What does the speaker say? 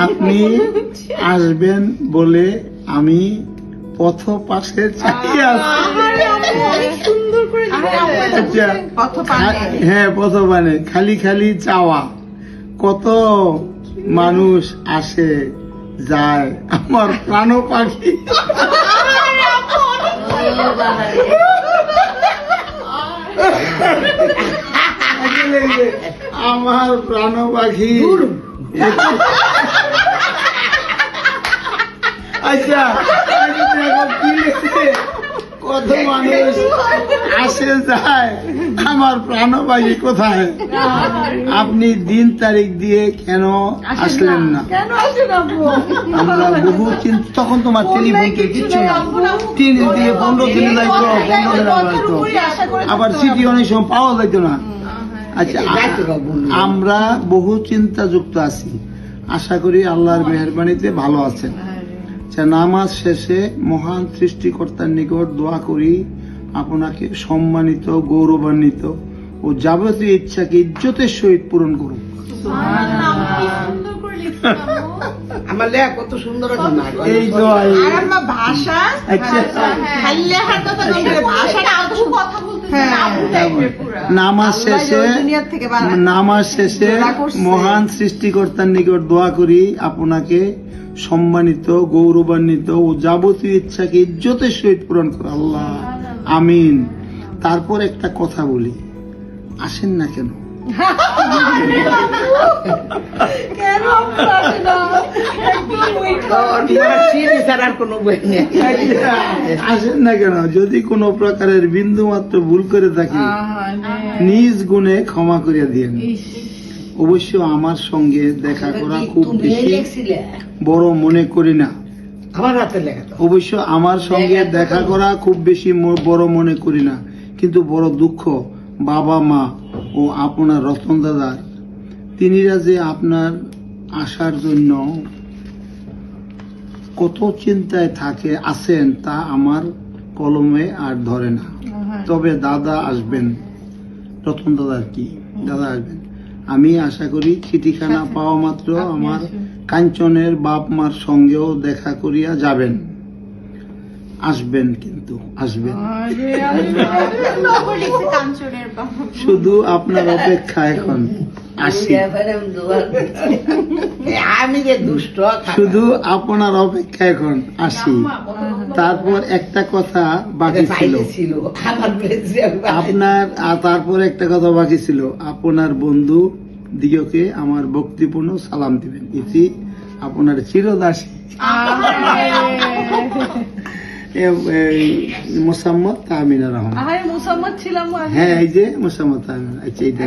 আপনি আসবেন বলে আমি পথ পাশে চালিয়ে আসছি। হ্যাঁ, পথ মানে খালি খালি চাওয়া। কত মানুষ আসে যায়, আমার প্রাণ পাখি আমার প্রাণ পাখি। আচ্ছা, কত মানুষ আসে যায়, আমার প্রাণ পাখি কোথায়? আপনি দিন তারিখ দিয়ে কেন আসলেন না? আমরা বহু চিন্তা, তখন তোমার টেলিফোন কিচ্ছু না, 3 দিন থেকে 15 দিন লাগতো, 15 দিন লাগতো, আবার সিটি অনেক সময় পাওয়া যাইতো না। আচ্ছা, আমরা বহু চিন্তা যুক্ত আছি, আশা করি আল্লাহর মেহেরবানিতে ভালো আছেন। আচ্ছা, নামাজ শেষে মহান সৃষ্টিকর্তার নিকট দোয়া করি আপনাকে সম্মানিত, গৌরবান্বিত ও যাবতীয় ইচ্ছাকে ইজ্জতের সহিত পূরণ করুন। আমার লেখা কত সুন্দর এই দোয়া, ভাষা নামাজ শেষে মহান সৃষ্টিকর্তার নিকট দোয়া করি আপনাকে সম্মানিত, গৌরবান্বিত ও যাবতীয় ইচ্ছাকে ইজ্জতের সহিত পূরণ করে আল্লাহ, আমিন। তারপর একটা কথা বলি, আসেন না কেন? আসেন না কেন? যদি কোনো প্রকারের বিন্দু মাত্র ভুল করে থাকি নিজ গুণে ক্ষমা করিয়া দিয়েন। অবশ্য আমার সঙ্গে দেখা করা খুব বেশি বড় মনে করি না। অবশ্য আমার সঙ্গে দেখা করা খুব বেশি বড় মনে করি না, কিন্তু বড় দুঃখ বাবা মা ও আপনার রতন দাদার, তিনিরা যে আপনার আসার জন্য কত চিন্তায় থাকে আছেন তা আমার কলমে আর ধরে না। তবে দাদা আসবেন, রতন দাদার কি দাদা আসবেন, আমি আশা করি চিঠিখানা পাওয়া মাত্র আমার কাঞ্চনের বাপ মার সঙ্গেও দেখা করিয়া যাবেন। আসবেন, কিন্তু আসবেন, শুধু আপনার অপেক্ষা। এখন আসি, আমি যে দুষ্ট, শুধু আপনার অপেক্ষা, এখন আসি। তারপর একটা কথা বাকি ছিল আপনার, তারপর একটা কথা বাকি ছিল, আপনার বন্ধু দিগকে আমার ভক্তিপূর্ণ সালাম দিবেন। ইতি আপনার চিরদাসী মোসাম্মদ তাহমিনা রহমান। মোসাম্মদ ছিলাম। হ্যাঁ, এই যে মোসাম্মদ তাহমিনা। আচ্ছা, এইটা